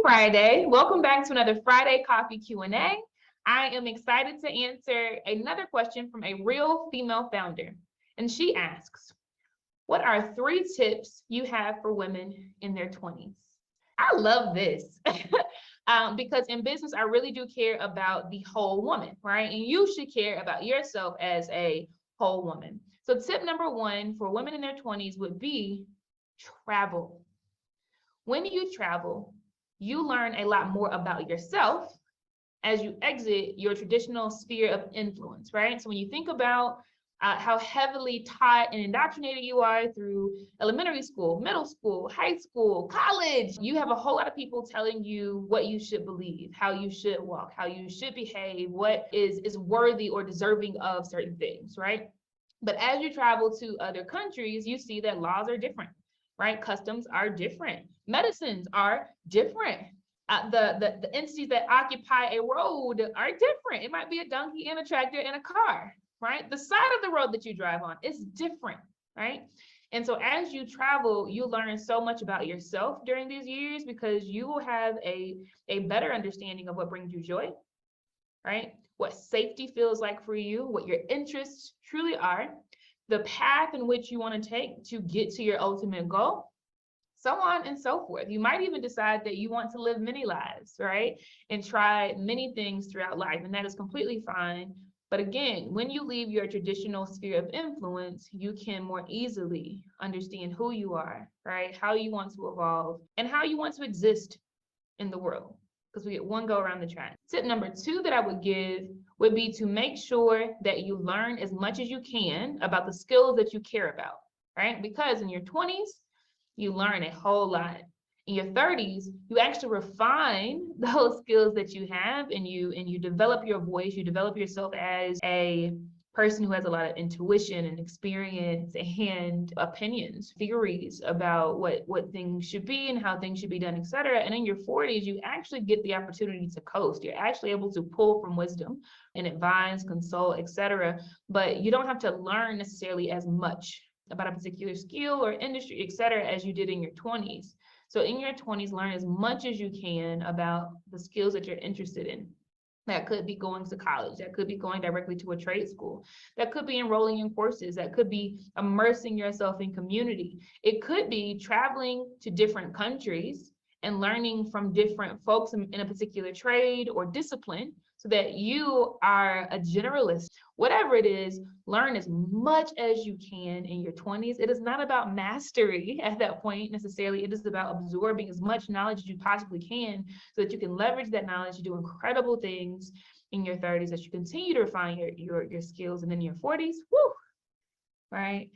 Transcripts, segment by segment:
Friday. Welcome back to another Friday Coffee Q&A. I am excited to answer another question from a real female founder. And she asks, what are 3 tips you have for women in their 20s? I love this because in business, I really do care about the whole woman, right? And you should care about yourself as a whole woman. So tip number 1 for women in their 20s would be travel. When you travel, you learn a lot more about yourself as you exit your traditional sphere of influence, right? So when you think about how heavily taught and indoctrinated you are through elementary school, middle school, high school, college, you have a whole lot of people telling you what you should believe, how you should walk, how you should behave, what is worthy or deserving of certain things, right? But as you travel to other countries, you see that laws are different, right? Customs are different. Medicines are different. The entities that occupy a road are different. It might be a donkey and a tractor and a car, right? The side of the road that you drive on is different, right? And so as you travel, you learn so much about yourself during these years because you will have a better understanding of what brings you joy, right? What safety feels like for you, what your interests truly are, the path in which you want to take to get to your ultimate goal, so on and so forth. You might even decide that you want to live many lives, right? And try many things throughout life, and that is completely fine. But again, when you leave your traditional sphere of influence, you can more easily understand who you are, right? How you want to evolve and how you want to exist in the world, because we get one go around the track. Tip number 2 that I would give would be to make sure that you learn as much as you can about the skills that you care about, right? Because in your 20s, you learn a whole lot. In your 30s, you actually refine those skills that you have, and you develop your voice, you develop yourself as a person who has a lot of intuition and experience and opinions, theories about what things should be and how things should be done, etc. And in your 40s, you actually get the opportunity to coast. You're actually able to pull from wisdom and advise, consult, etc. But you don't have to learn necessarily as much about a particular skill or industry, etc., as you did in your 20s. So in your 20s, learn as much as you can about the skills that you're interested in. That could be going to college, that could be going directly to a trade school, that could be enrolling in courses, that could be immersing yourself in community. It could be traveling to different countries and learning from different folks in a particular trade or discipline so that you are a generalist. Whatever it is, learn as much as you can in your 20s. It is not about mastery at that point necessarily. It is about absorbing as much knowledge as you possibly can so that you can leverage that knowledge to do incredible things in your 30s as you continue to refine your skills. And then in your 40s, whoo, right?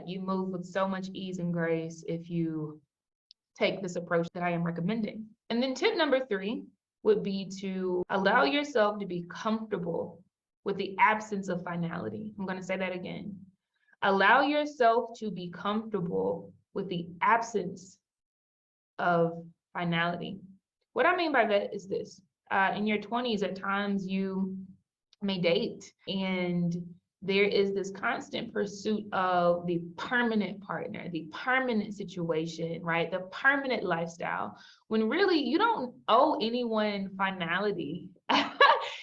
You move with so much ease and grace if you take this approach that I am recommending. And then tip number 3 would be to allow yourself to be comfortable with the absence of finality. I'm going to say that again. Allow yourself to be comfortable with the absence of finality. What I mean by that is this. In your 20s, at times you may date, and there is this constant pursuit of the permanent partner, the permanent situation, right? The permanent lifestyle, when really you don't owe anyone finality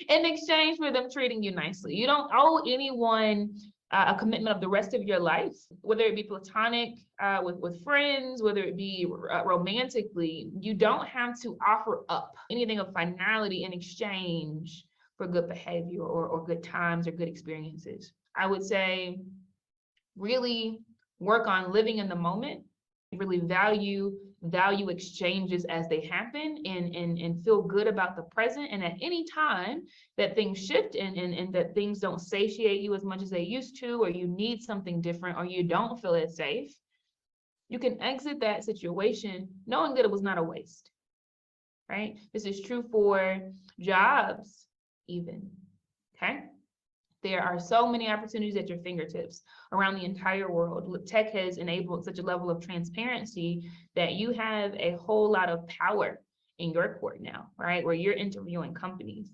in exchange for them treating you nicely. You don't owe anyone a commitment of the rest of your life, whether it be platonic, with friends, whether it be romantically. You don't have to offer up anything of finality in exchange for good behavior or good times or good experiences. I would say really work on living in the moment, really value exchanges as they happen, and feel good about the present. And at any time that things shift and that things don't satiate you as much as they used to, or you need something different, or you don't feel as safe, you can exit that situation knowing that it was not a waste, right? This is true for jobs even, okay? There are so many opportunities at your fingertips around the entire world. Tech has enabled such a level of transparency that you have a whole lot of power in your court now, right? Where you're interviewing companies.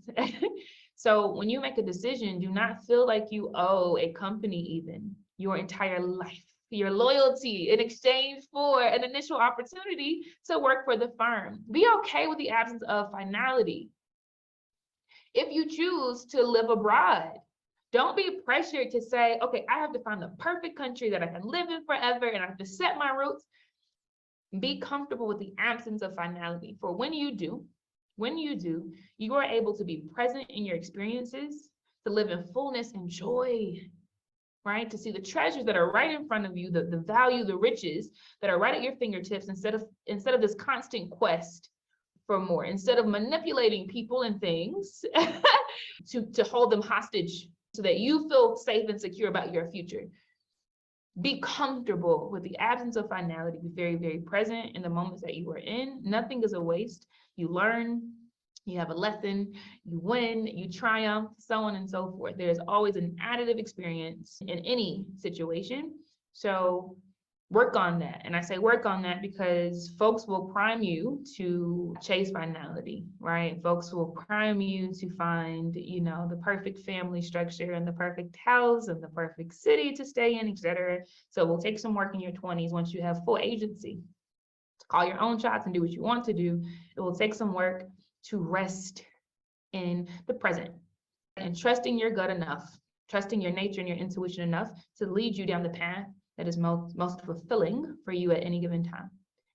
So when you make a decision, do not feel like you owe a company even your entire life. your loyalty in exchange for an initial opportunity to work for the firm. Be okay with the absence of finality. If you choose to live abroad, don't be pressured to say, okay, I have to find the perfect country that I can live in forever and I have to set my roots. Be comfortable with the absence of finality. For when you do, you are able to be present in your experiences, to live in fullness and joy, right? To see the treasures that are right in front of you, the value, the riches that are right at your fingertips, instead of this constant quest for more, instead of manipulating people and things to hold them hostage so that you feel safe and secure about your future. Be comfortable with the absence of finality. Be very, very present in the moments that you are in. Nothing is a waste. You learn, you have a lesson, you win, you triumph, so on and so forth. There's always an additive experience in any situation. So work on that. And I say work on that because folks will prime you to chase finality, right? Folks will prime you to find, the perfect family structure and the perfect house and the perfect city to stay in, etc. So it will take some work in your 20s once you have full agency to call your own shots and do what you want to do. It will take some work to rest in the present and trusting your gut enough, trusting your nature and your intuition enough to lead you down the path that is most fulfilling for you at any given time.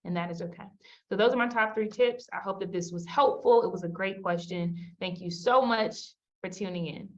And that is okay. So those are my top 3 tips. I hope that this was helpful. It was a great question. Thank you so much for tuning in.